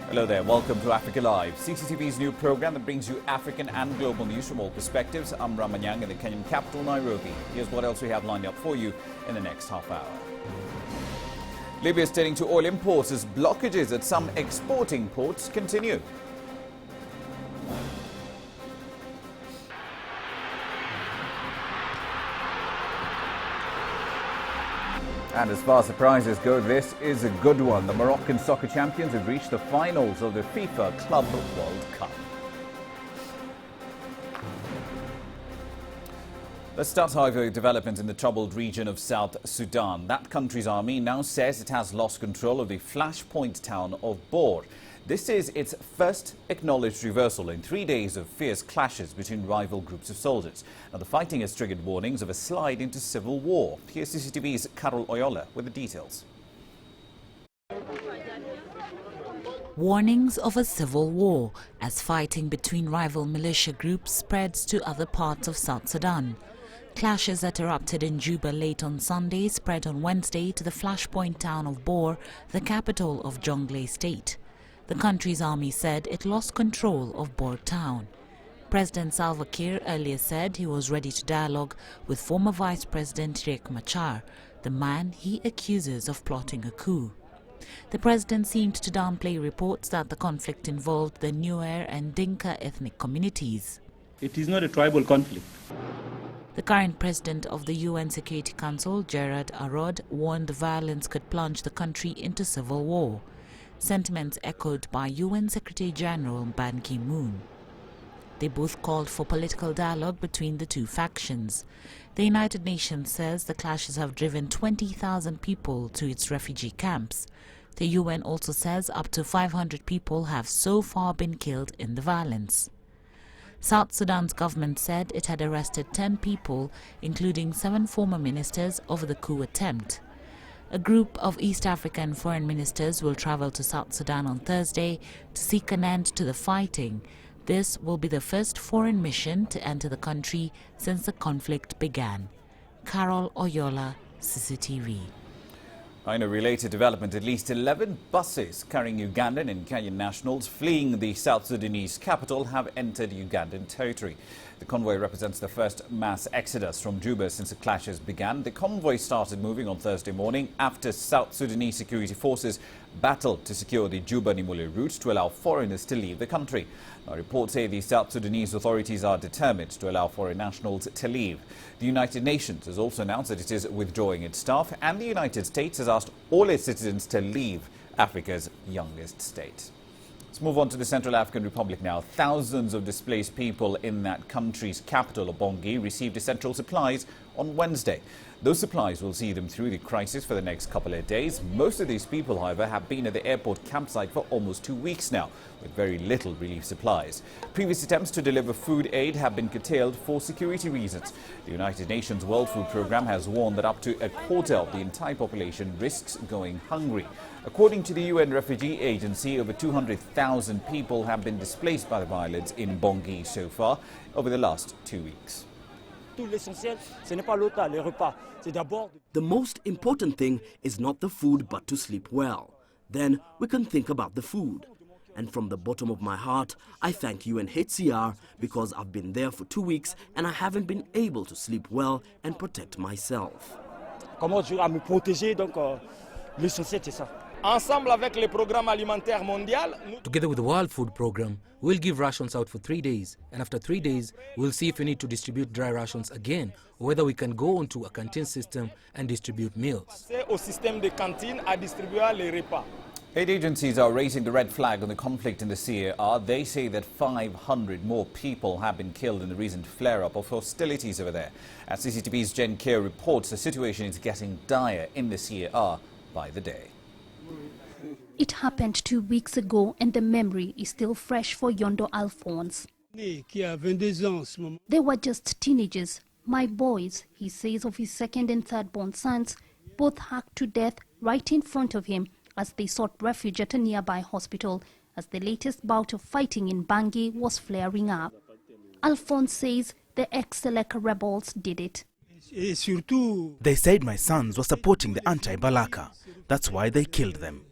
Hello there, welcome to Africa Live, CCTV's new program that brings you African and global news from all perspectives. I'm Ramah Nyang in the Kenyan capital, Nairobi. Here's what else we have lined up for you in the next half hour. Libya is turning to oil imports as blockages at some exporting ports continue. And as far as surprises go, this is a good one. The Moroccan soccer champions have reached the finals of the FIFA Club World Cup. Let's start, however, with development in the troubled region of South Sudan. That country's army now says it has lost control of the flashpoint town of Bor. This is its first acknowledged reversal in 3 days of fierce clashes between rival groups of soldiers. Now, the fighting has triggered warnings of a slide into civil war. Here's CCTV's Carol Oyola with the details. Warnings of a civil war as fighting between rival militia groups spreads to other parts of South Sudan. Clashes that erupted in Juba late on Sunday spread on Wednesday to the flashpoint town of Bor, the capital of Jonglei State. The country's army said it lost control of Bor town. President Salva Kiir earlier said he was ready to dialogue with former Vice President Riek Machar, the man he accuses of plotting a coup. The president seemed to downplay reports that the conflict involved the Nuer and Dinka ethnic communities. It is not a tribal conflict. The current president of the UN Security Council, Gerard Arod, warned the violence could plunge the country into civil war. Sentiments echoed by UN Secretary General Ban Ki-moon. They both called for political dialogue between the two factions. The United Nations says the clashes have driven 20,000 people to its refugee camps. The UN also says up to 500 people have so far been killed in the violence. South Sudan's government said it had arrested 10 people, including 7 former ministers, over the coup attempt. A group of East African foreign ministers will travel to South Sudan on Thursday to seek an end to the fighting. This will be the first foreign mission to enter the country since the conflict began. Carol Oyola, CCTV. In a related development, at least 11 buses carrying Ugandan and Kenyan nationals fleeing the South Sudanese capital have entered Ugandan territory. The convoy represents the first mass exodus from Juba since the clashes began. The convoy started moving on Thursday morning after South Sudanese security forces battled to secure the Juba-Nimule route to allow foreigners to leave the country. Now, reports say the South Sudanese authorities are determined to allow foreign nationals to leave. The United Nations has also announced that it is withdrawing its staff, and the United States has asked all its citizens to leave Africa's youngest state. Let's move on to the Central African Republic now. Thousands of displaced people in that country's capital of Bangui received essential supplies on Wednesday. Those supplies will see them through the crisis for the next couple of days. Most of these people, however, have been at the airport campsite for almost 2 weeks now, with very little relief supplies. Previous attempts to deliver food aid have been curtailed for security reasons. The United Nations World Food Programme has warned that up to a quarter of the entire population risks going hungry. According to the UN Refugee Agency, over 200,000 people have been displaced by the violence in Bangui so far over the last 2 weeks. The most important thing is not the food but to sleep well. Then we can think about the food. And from the bottom of my heart, I thank UNHCR because I've been there for 2 weeks and I haven't been able to sleep well and protect myself. Together with the World Food Programme, we'll give rations out for 3 days, and after 3 days, we'll see if we need to distribute dry rations again, or whether we can go onto a canteen system and distribute meals. Aid agencies are raising the red flag on the conflict in the CAR. They say that 500 more people have been killed in the recent flare-up of hostilities over there. As CCTV's Jen Keir reports, the situation is getting dire in the CAR by the day. It happened 2 weeks ago and the memory is still fresh for Yondo Alphonse. They were just teenagers, my boys, he says of his second and third born sons, both hacked to death right in front of him as they sought refuge at a nearby hospital as the latest bout of fighting in Bangui was flaring up. Alphonse says the ex-Seleka rebels did it. They said my sons were supporting the anti-Balaka. That's why they killed them.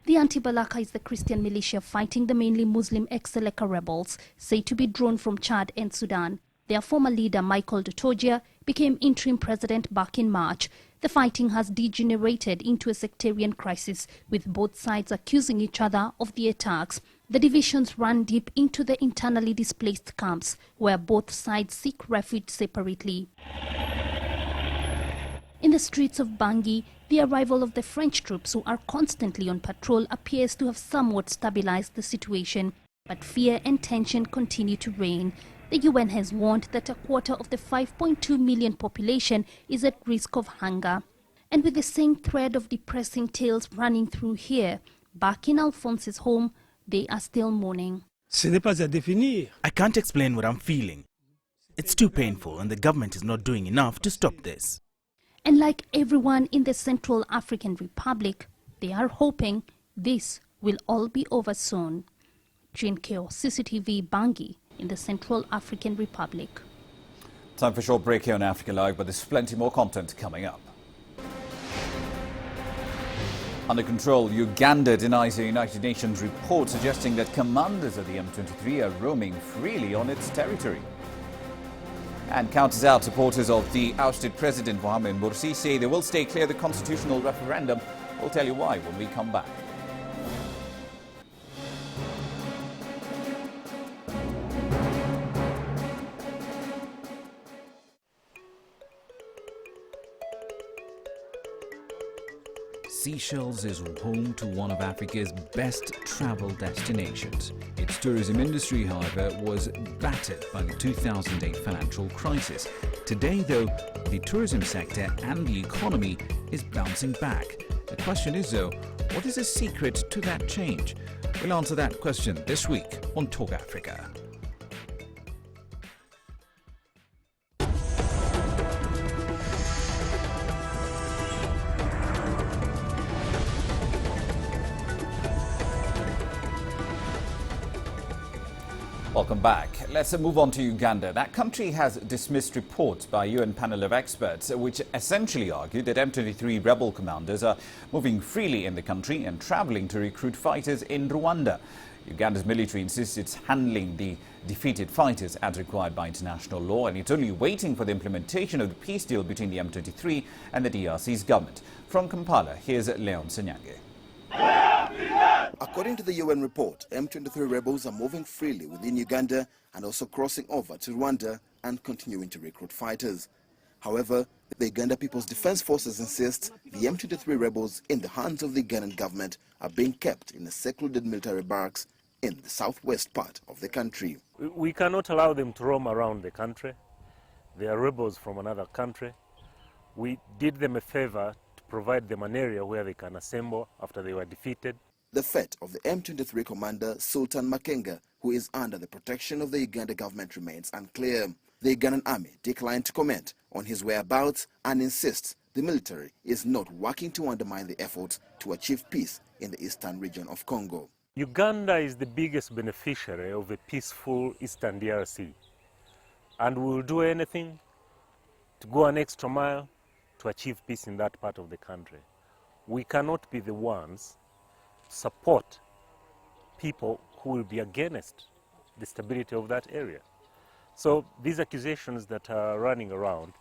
The anti-Balaka is the Christian militia fighting the mainly Muslim ex-Seleka rebels, said to be drawn from Chad and Sudan. Their former leader, Michael Dotogia, became interim president back in March. The fighting has degenerated into a sectarian crisis, with both sides accusing each other of the attacks. The divisions run deep into the internally displaced camps, where both sides seek refuge separately. In the streets of Bangui, the arrival of the French troops, who are constantly on patrol, appears to have somewhat stabilized the situation. But fear and tension continue to reign. The UN has warned that a quarter of the 5.2 million population is at risk of hunger. And with the same thread of depressing tales running through here, back in Alphonse's home, they are still mourning. Ce n'est pas à définir. I can't explain what I'm feeling. It's too painful, and the government is not doing enough to stop this. And like everyone in the Central African Republic, they are hoping this will all be over soon. Jane Keo, CCTV, Bangui, in the Central African Republic. Time for a short break here on Africa Live, but there's plenty more content coming up. Under control, Uganda denies a United Nations report suggesting that commanders of the M23 are roaming freely on its territory. And counters out supporters of the ousted President Mohamed Morsi say they will stay clear of the constitutional referendum. We'll tell you why when we come back. Seychelles is home to one of Africa's best travel destinations. Its tourism industry, however, was battered by the 2008 financial crisis. Today, though, the tourism sector and the economy is bouncing back. The question is, though, what is the secret to that change? We'll answer that question this week on Talk Africa. Welcome back. Let's move on to Uganda. That country has dismissed reports by a UN panel of experts which essentially argue that M23 rebel commanders are moving freely in the country and traveling to recruit fighters in Rwanda. Uganda's military insists it's handling the defeated fighters as required by international law, and it's only waiting for the implementation of the peace deal between the M23 and the DRC's government. From Kampala, here's Leon Senyange. According to the UN report, M23 rebels are moving freely within Uganda and also crossing over to Rwanda and continuing to recruit fighters. However, the Uganda People's Defense Forces insist the M23 rebels in the hands of the Ugandan government are being kept in a secluded military barracks in the southwest part of the country. We cannot allow them to roam around the country. They are rebels from another country. We did them a favor to provide them an area where they can assemble after they were defeated. The fate of the M23 commander Sultan Makenga, who is under the protection of the Uganda government, remains unclear. The Ugandan army declined to comment on his whereabouts and insists the military is not working to undermine the efforts to achieve peace in the eastern region of Congo. Uganda is the biggest beneficiary of a peaceful eastern DRC, and we will do anything to go an extra mile to achieve peace in that part of the country. We cannot be the ones support people who will be against the stability of that area. So these accusations that are running around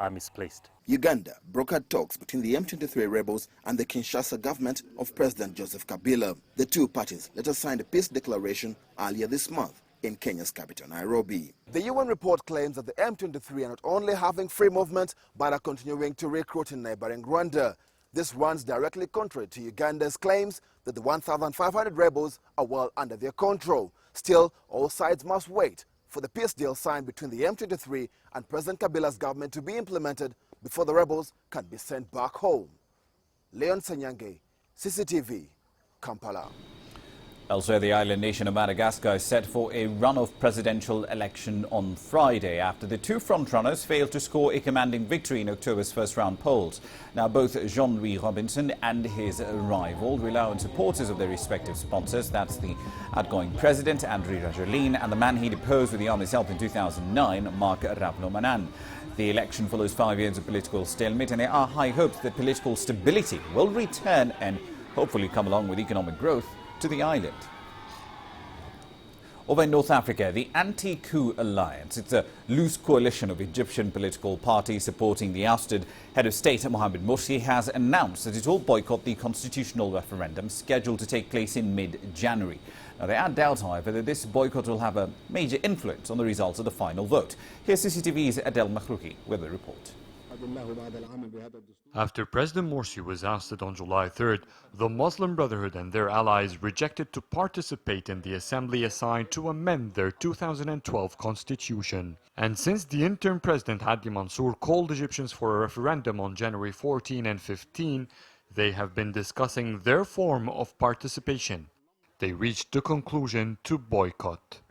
are misplaced. Uganda brokered talks between the M23 rebels and the Kinshasa government of President Joseph Kabila. The two parties later signed a peace declaration earlier this month in Kenya's capital, Nairobi. The UN report claims that the M23 are not only having free movement, but are continuing to recruit in neighboring Rwanda. This runs directly contrary to Uganda's claims that the 1,500 rebels are well under their control. Still, all sides must wait for the peace deal signed between the M23 and President Kabila's government to be implemented before the rebels can be sent back home. Leon Senyange, CCTV, Kampala. Elsewhere, the island nation of Madagascar is set for a runoff presidential election on Friday after the two frontrunners failed to score a commanding victory in October's first-round polls. Now, both Jean-Louis Robinson and his rival rely on supporters of their respective sponsors. That's the outgoing president, Andry Rajoelina, and the man he deposed with the army's help in 2009, Marc Ravalomanana. The election follows 5 years of political stalemate, and there are high hopes that political stability will return and hopefully come along with economic growth to the island. Over in North Africa, the Anti-Coup Alliance, it's a loose coalition of Egyptian political parties supporting the ousted head of state Mohamed Morsi, has announced that it will boycott the constitutional referendum scheduled to take place in mid-January. Now, they add doubt, however, that this boycott will have a major influence on the results of the final vote. Here's CCTV's Adel Makhrouki with the report. After President Morsi was ousted on July 3rd, the Muslim Brotherhood and their allies rejected to participate in the assembly assigned to amend their 2012 constitution. And since the interim president Hadi Mansour called Egyptians for a referendum on January 14 and 15, they have been discussing their form of participation. They reached the conclusion to boycott.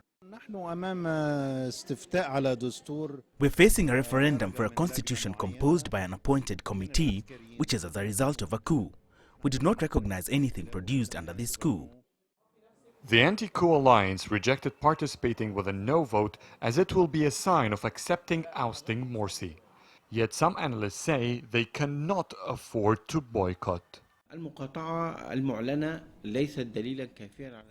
We're facing a referendum for a constitution composed by an appointed committee, which is as a result of a coup. We do not recognize anything produced under this coup. The Anti-Coup Alliance rejected participating with a no vote as it will be a sign of accepting ousting Morsi. Yet some analysts say they cannot afford to boycott.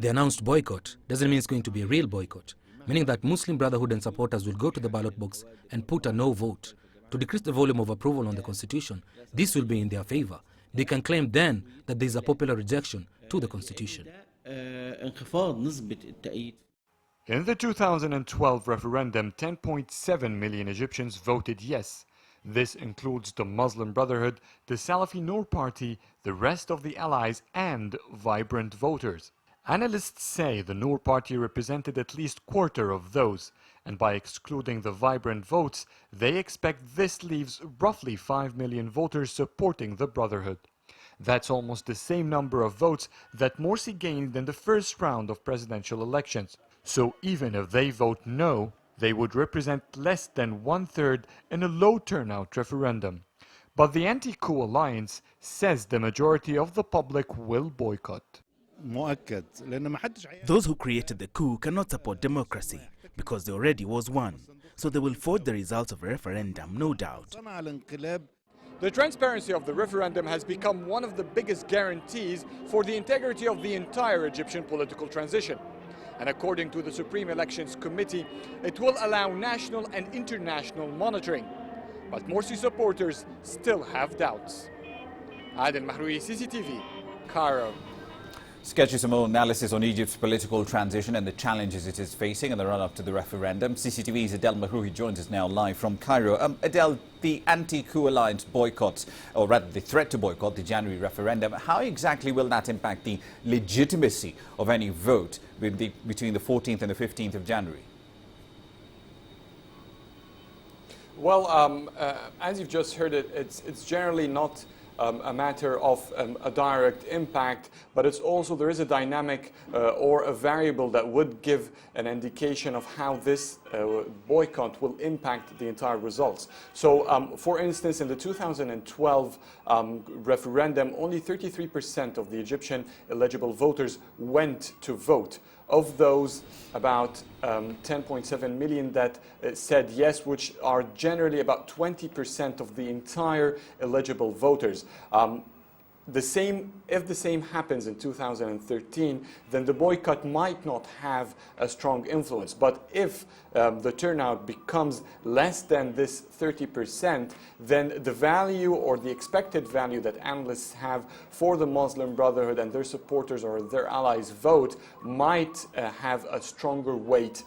The announced boycott doesn't mean it's going to be a real boycott, meaning that Muslim Brotherhood and supporters will go to the ballot box and put a no vote. To decrease the volume of approval on the constitution, this will be in their favor. They can claim then that there is a popular rejection to the constitution. In the 2012 referendum, 10.7 million Egyptians voted yes. This includes the Muslim Brotherhood, the Salafi Noor Party, the rest of the allies, and vibrant voters. Analysts say the Noor Party represented at least a quarter of those, and by excluding the vibrant votes, they expect this leaves roughly 5 million voters supporting the Brotherhood. That's almost the same number of votes that Morsi gained in the first round of presidential elections. So even if they vote no, they would represent less than 1/3 in a low turnout referendum. But the Anti-Coup Alliance says the majority of the public will boycott. Those who created the coup cannot support democracy because there already was one. So they will forge the results of a referendum, no doubt. The transparency of the referendum has become one of the biggest guarantees for the integrity of the entire Egyptian political transition. And according to the Supreme Elections Committee, it will allow national and international monitoring. But Morsi supporters still have doubts. Adel Makhrouki, CCTV, Cairo. Sketches some more analysis on Egypt's political transition and the challenges it is facing in the run-up to the referendum. CCTV's Adel Makhrouki joins us now live from Cairo. Adel, the Anti-Coup Alliance boycotts, or rather the threat to boycott the January referendum, how exactly will that impact the legitimacy of any vote between the 14th and the 15th of January? Well, as you've just heard it's generally not a matter of a direct impact, but it's also there is a dynamic or a variable that would give an indication of how this boycott will impact the entire results. So, for instance, in the 2012 referendum, only 33% of the Egyptian eligible voters went to vote. Of those, about 10.7 million that said yes, which are generally about 20% of the entire eligible voters. If the same happens in 2013, then the boycott might not have a strong influence. But if the turnout becomes less than this 30%, then the value or the expected value that analysts have for the Muslim Brotherhood and their supporters or their allies' vote might have a stronger weight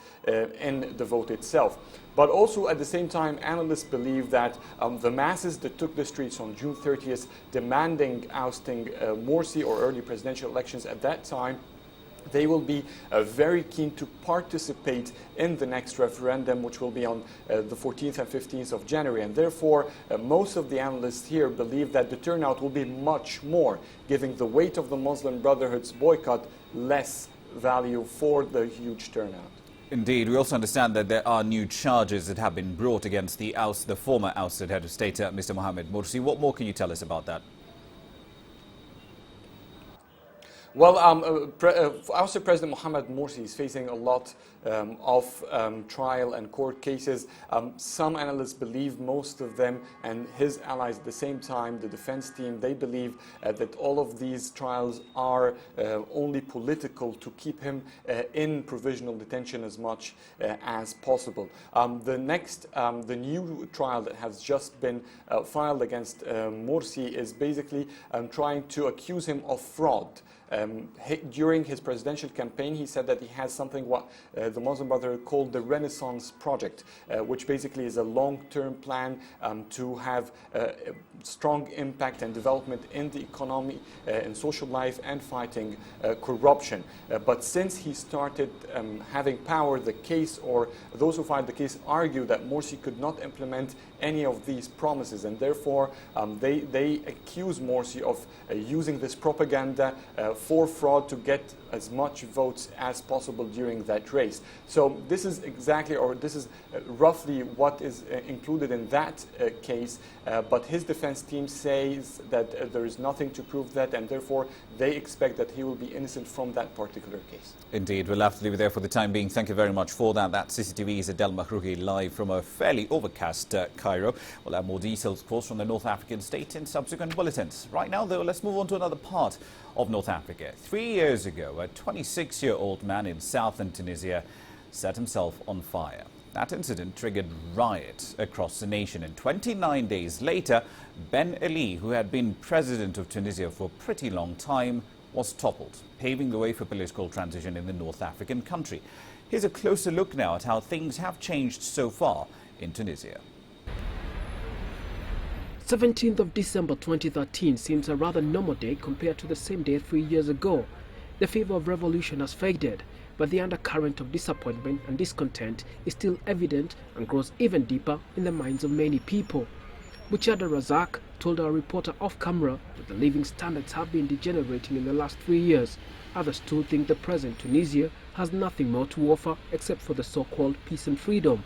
in the vote itself. But also at the same time, analysts believe that the masses that took the streets on June 30th demanding ousting Morsi or early presidential elections at that time, they will be very keen to participate in the next referendum, which will be on the 14th and 15th of January. And therefore, most of the analysts here believe that the turnout will be much more, giving the weight of the Muslim Brotherhood's boycott less value for the huge turnout. Indeed, we also understand that there are new charges that have been brought against the former ousted head of state, Mr. Mohamed Morsi. What more can you tell us about that? Well, Ousted President Mohamed Morsi is facing a lot of trial and court cases. Some analysts believe, most of them and his allies at the same time, the defense team, they believe that all of these trials are only political to keep him in provisional detention as much as possible. The new trial that has just been filed against Morsi is basically trying to accuse him of fraud. During his presidential campaign, he said that he has something what the Muslim Brotherhood called the Renaissance Project, which basically is a long-term plan to have strong impact and development in the economy, in social life, and fighting corruption. But since he started having power, the case, or those who filed the case, argue that Morsi could not implement any of these promises, and therefore they accuse Morsi of using this propaganda for fraud to get as much votes as possible during that race. So this is exactly, or this is roughly what is included in that case, but his defense team says that there is nothing to prove that, and therefore they expect that he will be innocent from that particular case. Indeed, we'll have to leave it there for the time being. Thank you very much for that. That's CCTV's Adel Mahrouhi live from a fairly overcast Cairo. We'll have more details, of course, from the North African state in subsequent bulletins. Right now, though, let's move on to another part of North Africa. 3 years ago, a 26-year-old man in southern Tunisia set himself on fire. That incident triggered riots across the nation, and 29 days later, Ben Ali, who had been president of Tunisia for a pretty long time, was toppled, paving the way for political transition in the North African country. Here's a closer look now at how things have changed so far in Tunisia. 17th of December 2013 seems a rather normal day compared to the same day 3 years ago. The fever of revolution has faded, but the undercurrent of disappointment and discontent is still evident and grows even deeper in the minds of many people. Buchada Razak told our reporter off camera that the living standards have been degenerating in the last 3 years. Others too think the present Tunisia has nothing more to offer except for the so-called peace and freedom.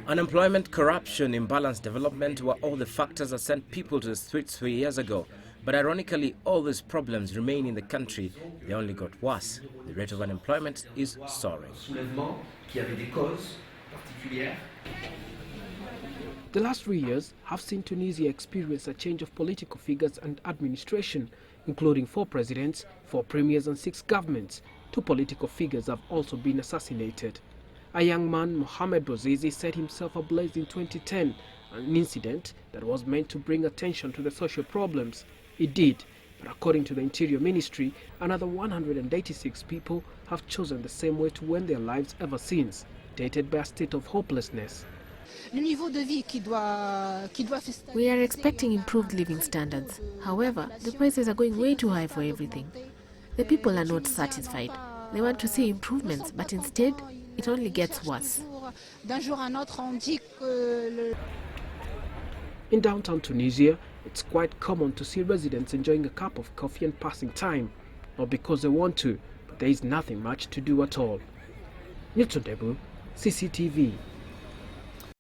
Unemployment, corruption, imbalanced development were all the factors that sent people to the streets 3 years ago. But ironically, all these problems remain in the country. They only got worse. The rate of unemployment is soaring. The last 3 years have seen Tunisia experience a change of political figures and administration, including 4 presidents, 4 premiers and 6 governments. 2 political figures have also been assassinated. A young man, Mohamed Bouazizi, set himself ablaze in 2010, an incident that was meant to bring attention to the social problems. It did, but according to the Interior Ministry, another 186 people have chosen the same way to end their lives ever since, tainted by a state of hopelessness. We are expecting improved living standards. However, the prices are going way too high for everything. The people are not satisfied. They want to see improvements, but instead, it only gets worse. In downtown Tunisia, it's quite common to see residents enjoying a cup of coffee and passing time. Not because they want to, but there is nothing much to do at all. Newton Debu, CCTV.